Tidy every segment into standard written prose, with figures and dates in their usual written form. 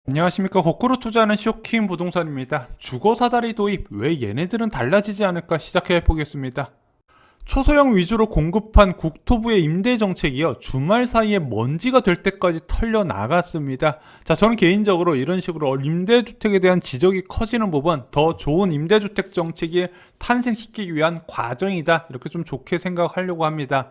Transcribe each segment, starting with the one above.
안녕하십니까. 거꾸로 투자하는 쇼킹 부동산입니다. 주거사다리 도입, 왜 얘네들은 달라지지 않을까 시작해 보겠습니다. 초소형 위주로 공급한 국토부의 임대정책이요, 주말 사이에 먼지가 될 때까지 털려 나갔습니다. 자, 저는 개인적으로 이런 식으로 임대주택에 대한 지적이 커지는 부분, 더 좋은 임대주택 정책이 탄생시키기 위한 과정이다, 이렇게 좀 좋게 생각하려고 합니다.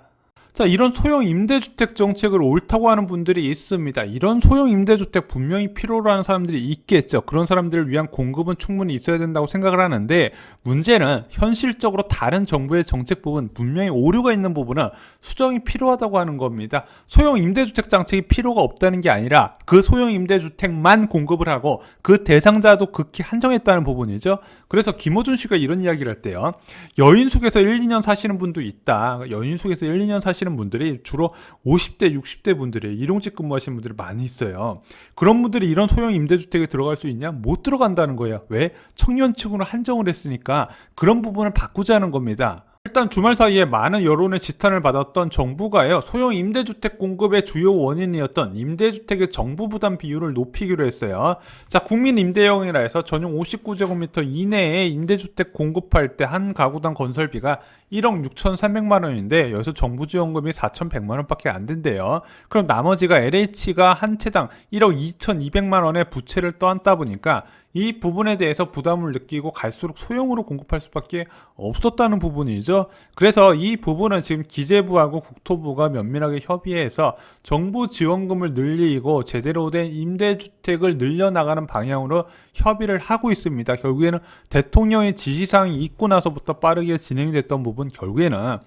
자, 이런 소형 임대주택 정책을 옳다고 하는 분들이 있습니다. 이런 소형 임대주택 분명히 필요로 하는 사람들이 있겠죠. 그런 사람들을 위한 공급은 충분히 있어야 된다고 생각을 하는데, 문제는 현실적으로 다른 정부의 정책 부분, 분명히 오류가 있는 부분은 수정이 필요하다고 하는 겁니다. 소형 임대주택 정책이 필요가 없다는 게 아니라 그 소형 임대주택만 공급을 하고 그 대상자도 극히 한정했다는 부분이죠. 그래서 김어준 씨가 이런 이야기를 할 때요, 여인숙에서 1, 2년 사시는 분도 있다. 여인숙에서 1, 2년 사시는 분들이 주로 50대, 60대 분들이 일용직 근무하시는 분들이 많이 있어요. 그런 분들이 이런 소형 임대주택에 들어갈 수 있냐? 못 들어간다는 거예요. 왜? 청년층으로 한정을 했으니까 그런 부분을 바꾸자는 겁니다. 일단 주말 사이에 많은 여론의 지탄을 받았던 정부가요, 소형 임대주택 공급의 주요 원인이었던 임대주택의 정부 부담 비율을 높이기로 했어요. 자, 국민임대형이라 해서 전용 59제곱미터 이내에 임대주택 공급할 때 한 가구당 건설비가 1억 6,300만 원인데 여기서 정부 지원금이 4,100만 원밖에 안 된대요. 그럼 나머지가 LH가 한 채당 1억 2,200만 원의 부채를 떠안다 보니까 이 부분에 대해서 부담을 느끼고 갈수록 소형으로 공급할 수밖에 없었다는 부분이죠. 그래서 이 부분은 지금 기재부하고 국토부가 면밀하게 협의해서 정부 지원금을 늘리고 제대로 된 임대주택을 늘려나가는 방향으로 협의를 하고 있습니다. 결국에는 대통령의 지시사항이 있고 나서부터 빠르게 진행이 됐던 부분, 결국에는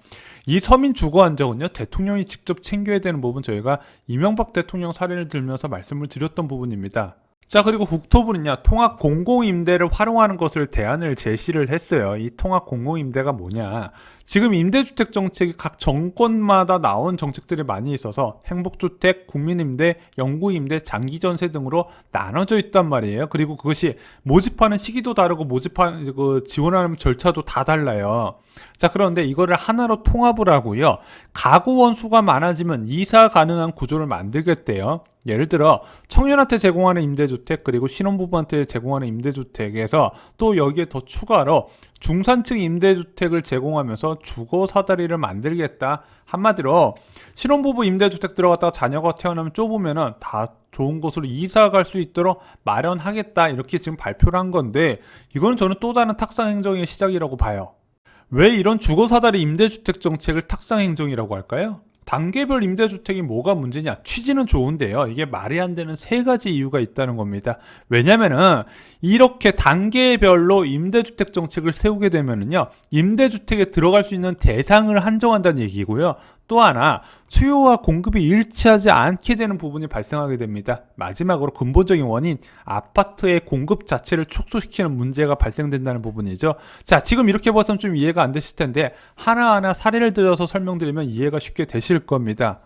이 서민 주거 안정은요, 대통령이 직접 챙겨야 되는 부분, 저희가 이명박 대통령 사례를 들면서 말씀을 드렸던 부분입니다. 자, 그리고 국토부는요, 통합 공공임대를 활용하는 것을 대안을 제시를 했어요. 이 통합 공공임대가 뭐냐, 지금 임대주택 정책이 각 정권마다 나온 정책들이 많이 있어서 행복주택, 국민임대, 영구임대, 장기전세 등으로 나눠져 있단 말이에요. 그리고 그것이 모집하는 시기도 다르고 모집하는 지원하는 절차도 다 달라요. 자, 그런데 이거를 하나로 통합을 하고요, 가구원 수가 많아지면 이사 가능한 구조를 만들겠대요. 예를 들어 청년한테 제공하는 임대주택, 그리고 신혼부부한테 제공하는 임대주택에서 또 여기에 더 추가로 중산층 임대주택을 제공하면서 주거사다리를 만들겠다. 한마디로 신혼부부 임대주택 들어갔다가 자녀가 태어나면 좁으면은 다 좋은 곳으로 이사 갈 수 있도록 마련하겠다, 이렇게 지금 발표를 한 건데, 이건 저는 또 다른 탁상행정의 시작이라고 봐요. 왜 이런 주거사다리 임대주택 정책을 탁상행정이라고 할까요? 단계별 임대주택이 뭐가 문제냐? 취지는 좋은데요, 이게 말이 안 되는 세 가지 이유가 있다는 겁니다. 왜냐면은 이렇게 단계별로 임대주택 정책을 세우게 되면은요, 임대주택에 들어갈 수 있는 대상을 한정한다는 얘기고요, 또 하나 수요와 공급이 일치하지 않게 되는 부분이 발생하게 됩니다. 마지막으로 근본적인 원인, 아파트의 공급 자체를 축소시키는 문제가 발생된다는 부분이죠. 자, 지금 이렇게 봐서는 좀 이해가 안 되실 텐데 하나하나 사례를 들어서 설명드리면 이해가 쉽게 되실 겁니다.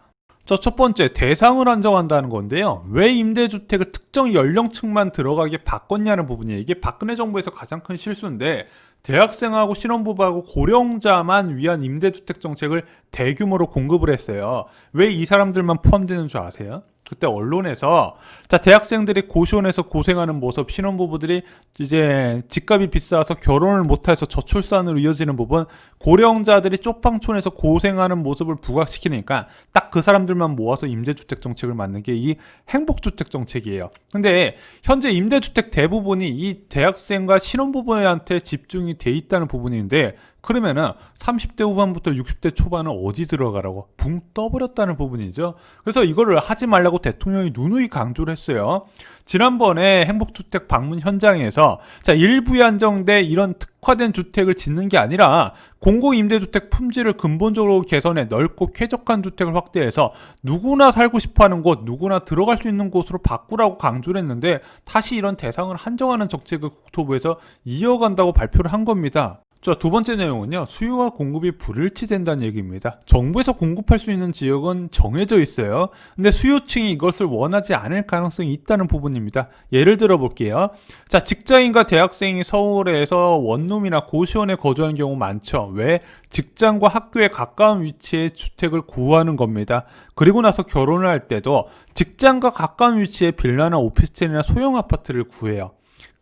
자, 첫 번째, 대상을 한정한다는 건데요, 왜 임대주택을 특정 연령층만 들어가게 바꿨냐는 부분이에요. 이게 박근혜 정부에서 가장 큰 실수인데, 대학생하고 신혼부부하고 고령자만 위한 임대주택 정책을 대규모로 공급을 했어요. 왜 이 사람들만 포함되는 줄 아세요? 그때 언론에서, 자, 대학생들이 고시원에서 고생하는 모습, 신혼부부들이 이제 집값이 비싸서 결혼을 못해서 저출산으로 이어지는 부분, 고령자들이 쪽방촌에서 고생하는 모습을 부각시키니까 딱 그 사람들만 모아서 임대주택 정책을 만든 게 이 행복주택 정책이에요. 근데 현재 임대주택 대부분이 이 대학생과 신혼부부한테 집중이 돼 있다는 부분인데, 그러면은 30대 후반부터 60대 초반은 어디 들어가라고 붕 떠버렸다는 부분이죠. 그래서 이거를 하지 말라고 대통령이 누누이 강조를 했어요. 지난번에 행복주택 방문 현장에서, 자, 일부에 한정돼 이런 특화된 주택을 짓는 게 아니라 공공임대주택 품질을 근본적으로 개선해 넓고 쾌적한 주택을 확대해서 누구나 살고 싶어하는 곳, 누구나 들어갈 수 있는 곳으로 바꾸라고 강조를 했는데, 다시 이런 대상을 한정하는 정책을 국토부에서 이어간다고 발표를 한 겁니다. 자, 두 번째 내용은요, 수요와 공급이 불일치된다는 얘기입니다. 정부에서 공급할 수 있는 지역은 정해져 있어요. 근데 수요층이 이것을 원하지 않을 가능성이 있다는 부분입니다. 예를 들어 볼게요. 자, 직장인과 대학생이 서울에서 원룸이나 고시원에 거주하는 경우 많죠. 왜? 직장과 학교에 가까운 위치에 주택을 구하는 겁니다. 그리고 나서 결혼을 할 때도 직장과 가까운 위치에 빌라나 오피스텔이나 소형 아파트를 구해요.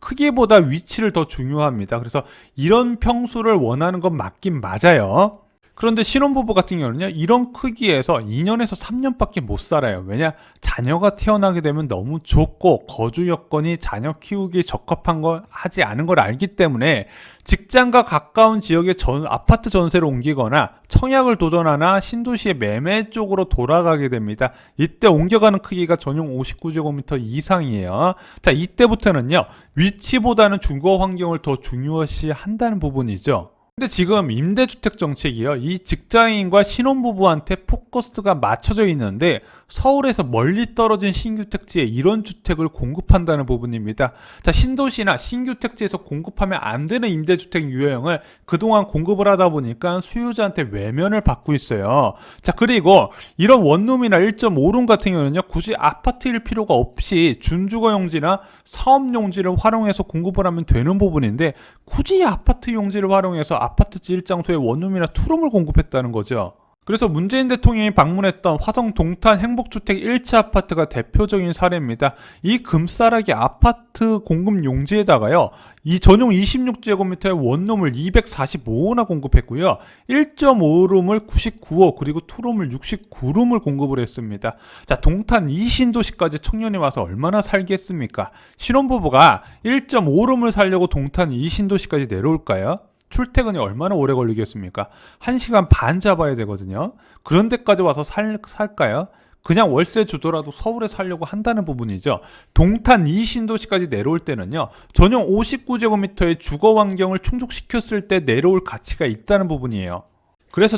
크기보다 위치를 더 중요합니다. 그래서 이런 평수를 원하는 건 맞긴 맞아요. 그런데 신혼부부 같은 경우는요, 이런 크기에서 2년에서 3년밖에 못 살아요. 왜냐? 자녀가 태어나게 되면 너무 좁고 거주 여건이 자녀 키우기에 적합한 걸 하지 않은 걸 알기 때문에 직장과 가까운 지역의 아파트 전세를 옮기거나 청약을 도전하나 신도시의 매매 쪽으로 돌아가게 됩니다. 이때 옮겨가는 크기가 전용 59제곱미터 이상이에요. 자, 이때부터는요, 위치보다는 주거 환경을 더 중요시한다는 부분이죠. 근데 지금 임대주택 정책이요, 이 직장인과 신혼부부한테 포커스가 맞춰져 있는데 서울에서 멀리 떨어진 신규 택지에 이런 주택을 공급한다는 부분입니다. 자, 신도시나 신규 택지에서 공급하면 안 되는 임대주택 유형을 그동안 공급을 하다 보니까 수요자한테 외면을 받고 있어요. 자, 그리고 이런 원룸이나 1.5룸 같은 경우는요, 굳이 아파트일 필요가 없이 준주거 용지나 사업 용지를 활용해서 공급을 하면 되는 부분인데 굳이 아파트 용지를 활용해서 아파트 지을 장소에 원룸이나 투룸을 공급했다는 거죠. 그래서 문재인 대통령이 방문했던 화성 동탄 행복주택 1차 아파트가 대표적인 사례입니다. 이 금싸라기 아파트 공급 용지에다가요, 이 전용 26제곱미터의 원룸을 245호나 공급했고요, 1.5룸을 99호, 그리고 투룸을 69룸을 공급을 했습니다. 자, 동탄 이 신도시까지 청년이 와서 얼마나 살겠습니까? 신혼부부가 1.5룸을 살려고 동탄 이 신도시까지 내려올까요? 출퇴근이 얼마나 오래 걸리겠습니까? 1시간 반 잡아야 되거든요. 그런 데까지 와서 살까요? 그냥 월세 주더라도 서울에 살려고 한다는 부분이죠. 동탄 이 신도시까지 내려올 때는요, 전용 59제곱미터의 주거 환경을 충족시켰을 때 내려올 가치가 있다는 부분이에요. 그래서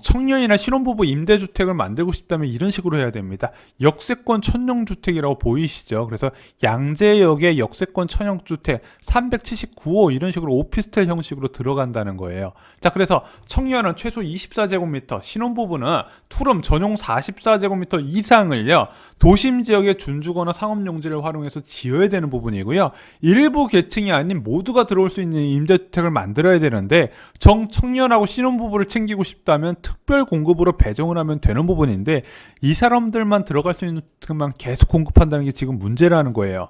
청년이나 신혼부부 임대주택을 만들고 싶다면 이런 식으로 해야 됩니다. 역세권 천연주택이라고 보이시죠? 그래서 양재역의 역세권 천연주택 379호 이런 식으로 오피스텔 형식으로 들어간다는 거예요. 자, 그래서 청년은 최소 24제곱미터, 신혼부부는 투룸 전용 44제곱미터 이상을요, 도심 지역의 준주거나 상업용지를 활용해서 지어야 되는 부분이고요. 일부 계층이 아닌 모두가 들어올 수 있는 임대주택을 만들어야 되는데 청년하고 신혼부부를 챙기고 싶다면 특별 공급으로 배정을 하면 되는 부분인데 이 사람들만 들어갈 수 있는 주택만 계속 공급한다는 게 지금 문제라는 거예요.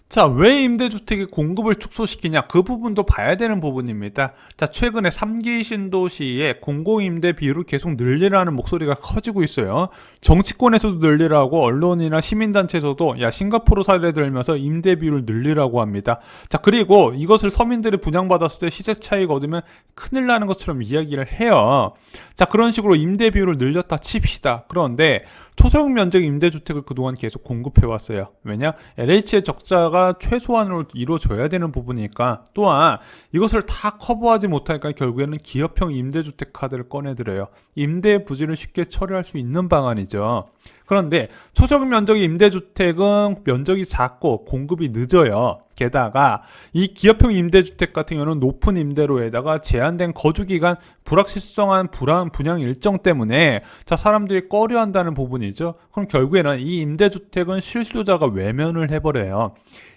자, 왜 임대주택의 공급을 축소시키냐? 그 부분도 봐야 되는 부분입니다. 자, 최근에 3기 신도시의 공공임대 비율을 계속 늘리라는 목소리가 커지고 있어요. 정치권에서도 늘리라고, 언론이나 시민단체에서도 야, 싱가포르 사례 들면서 임대 비율을 늘리라고 합니다. 자, 그리고 이것을 서민들이 분양받았을 때 시세 차익 얻으면 큰일 나는 것처럼 이야기를 해요. 자, 그런 식으로 임대 비율을 늘렸다 칩시다. 그런데 초소형 면적 임대주택을 그동안 계속 공급해왔어요. 왜냐? LH의 적자가 최소한으로 이루어져야 되는 부분이니까. 또한 이것을 다 커버하지 못하니까 결국에는 기업형 임대주택 카드를 꺼내들어요. 임대 부진을 쉽게 처리할 수 있는 방안이죠. 그런데 초소형 면적의 임대주택은 면적이 작고 공급이 늦어요. 게다가 이 기업형 임대주택 같은 경우는 높은 임대료에다가 제한된 거주기간, 불확실성한 분양 일정 때문에 자, 사람들이 꺼려한다는 부분이죠. 그럼 결국에는 이 임대주택은 실수요자가 외면을 해버려요.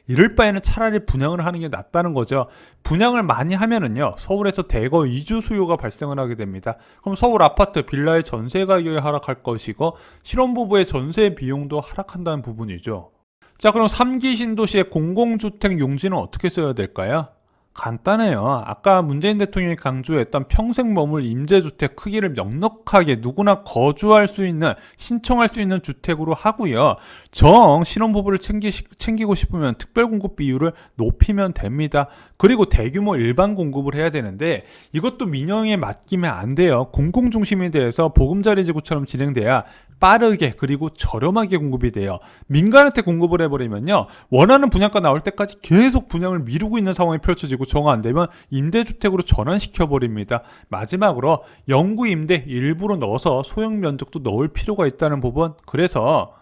이럴 바에는 차라리 분양을 하는 게 낫다는 거죠. 분양을 많이 하면은요, 서울에서 대거 이주 수요가 발생을 하게 됩니다. 그럼 서울 아파트, 빌라의 전세 가격이 하락할 것이고 신혼부부의 전세 비용도 하락한다는 부분이죠. 자, 그럼 3기 신도시의 공공주택 용지는 어떻게 써야 될까요? 간단해요. 아까 문재인 대통령이 강조했던 평생 머물 임대주택 크기를 넉넉하게 누구나 거주할 수 있는, 신청할 수 있는 주택으로 하고요. 신혼부부를 챙기고 싶으면 특별공급 비율을 높이면 됩니다. 그리고 대규모 일반 공급을 해야 되는데 이것도 민영에 맡기면 안 돼요. 공공중심에 대해서 보금자리지구처럼 진행돼야 빠르게 그리고 저렴하게 공급이 돼요. 민간한테 공급을 해버리면요, 원하는 분양가 나올 때까지 계속 분양을 미루고 있는 상황이 펼쳐지고 정 안 되면 임대주택으로 전환시켜버립니다. 마지막으로 영구임대 일부러 넣어서 소형 면적도 넣을 필요가 있다는 부분. 그래서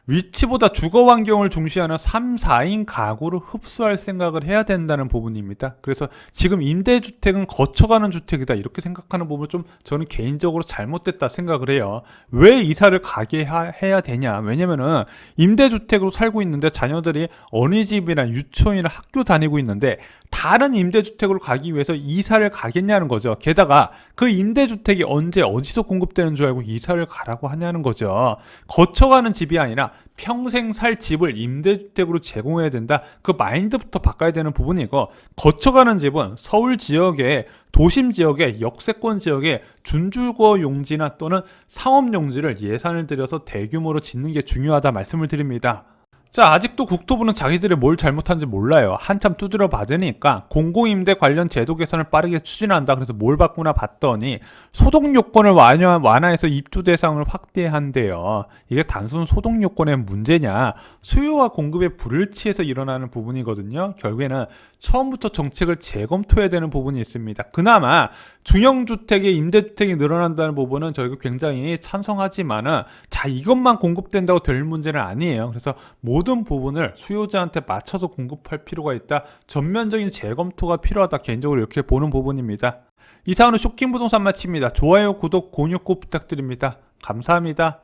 위치보다 주거 환경을 중시하는 3, 4인 가구를 흡수할 생각을 해야 된다는 부분입니다. 그래서 지금 임대주택은 거쳐가는 주택이다 이렇게 생각하는 부분을 좀 저는 개인적으로 잘못됐다 생각을 해요. 왜 이사를 가게 해야 되냐? 왜냐면은 임대주택으로 살고 있는데 자녀들이 어린이집이나 유치원이나 학교 다니고 있는데 다른 임대주택으로 가기 위해서 이사를 가겠냐는 거죠. 게다가 그 임대주택이 언제 어디서 공급되는 줄 알고 이사를 가라고 하냐는 거죠. 거쳐가는 집이 아니라 평생 살 집을 임대주택으로 제공해야 된다. 그 마인드부터 바꿔야 되는 부분이고, 거쳐가는 집은 서울 지역에 도심 지역의 역세권 지역의 준주거 용지나 또는 상업 용지를 예산을 들여서 대규모로 짓는 게 중요하다 말씀을 드립니다. 자, 아직도 국토부는 자기들이 뭘 잘못한지 몰라요. 한참 두드려 받으니까 공공임대 관련 제도 개선을 빠르게 추진한다. 그래서 뭘 바꾸나 봤더니 소득 요건을 완화해서 입주 대상을 확대한대요. 이게 단순 소득 요건의 문제냐? 수요와 공급의 불일치에서 일어나는 부분이거든요. 결국에는 처음부터 정책을 재검토해야 되는 부분이 있습니다. 그나마 중형주택의 임대주택이 늘어난다는 부분은 저희가 굉장히 찬성하지만은 자, 이것만 공급된다고 될 문제는 아니에요. 그래서 모든 부분을 수요자한테 맞춰서 공급할 필요가 있다. 전면적인 재검토가 필요하다. 개인적으로 이렇게 보는 부분입니다. 이상으로 쇼킹부동산 마칩니다. 좋아요, 구독, 공유 꼭 부탁드립니다. 감사합니다.